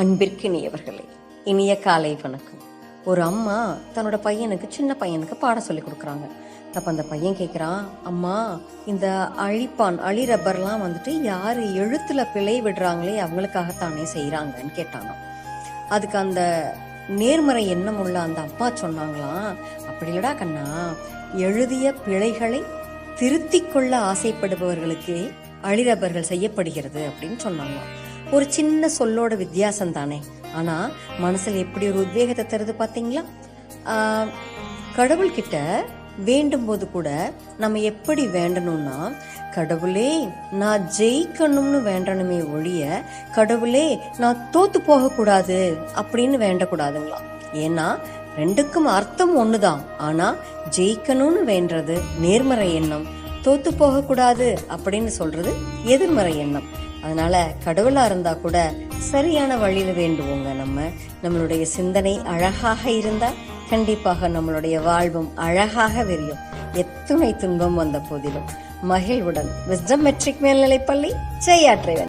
அன்பிற்கினியவர்களே, இனிய காலை வணக்கம். ஒரு அம்மா தன்னோட பையனுக்கு, சின்ன பையனுக்கு பாடம் சொல்லி கொடுக்குறாங்க. அப்போ அந்த பையன் கேட்குறான், அம்மா இந்த அழி ரப்பர்லாம் வந்துட்டு யார் எழுத்துல பிழை விடுறாங்களே அவங்களுக்காகத்தானே செய்கிறாங்கன்னு கேட்டானோ. அதுக்கு அந்த நேர்மறை எண்ணம் உள்ள அந்த அப்பா சொன்னாங்களாம், அப்படி இல்லடா கண்ணா, எழுதிய பிழைகளை திருத்திக் கொள்ள ஆசைப்படுபவர்களுக்கு அழிரப்பர்கள் செய்யப்படுகிறது அப்படின்னு சொன்னாங்களாம். ஒரு சின்ன சொல்லோட வித்தியாசம் தானே, ஆனா மனசுல எப்படி ஒரு உத்வேகத்தை தருது பாத்தீங்களா? கடவுள்கிட்ட வேண்டும் போது கூட நம்ம எப்படி வேண்டணும்னா, கடவுளே நான் ஜெயிக்கணும்னு வேண்டணுமே ஒழிய கடவுளே நான் தோத்து போக கூடாது அப்படின்னு வேண்டக்கூடாதுங்களாம். ஏன்னா ரெண்டுக்கும் அர்த்தம் ஒண்ணுதான். ஆனா ஜெயிக்கணும்னு வேண்டது நேர்மறை எண்ணம், தோத்து போக கூடாது அப்படின்னு சொல்றது எதிர்மறை எண்ணம். அதனால கடவுளா இருந்தா கூட சரியான வழியில வேண்டுவோங்க. நம்மளுடைய சிந்தனை அழகாக இருந்தா கண்டிப்பாக நம்மளுடைய வாழ்வும் அழகாக விரியும். எத்துணை துன்பம் வந்த போதிலும் மகிழ்வுடன் விஸ்டம் மெட்ரிக் மேல்நிலைப்பள்ளி செய்யாற்றை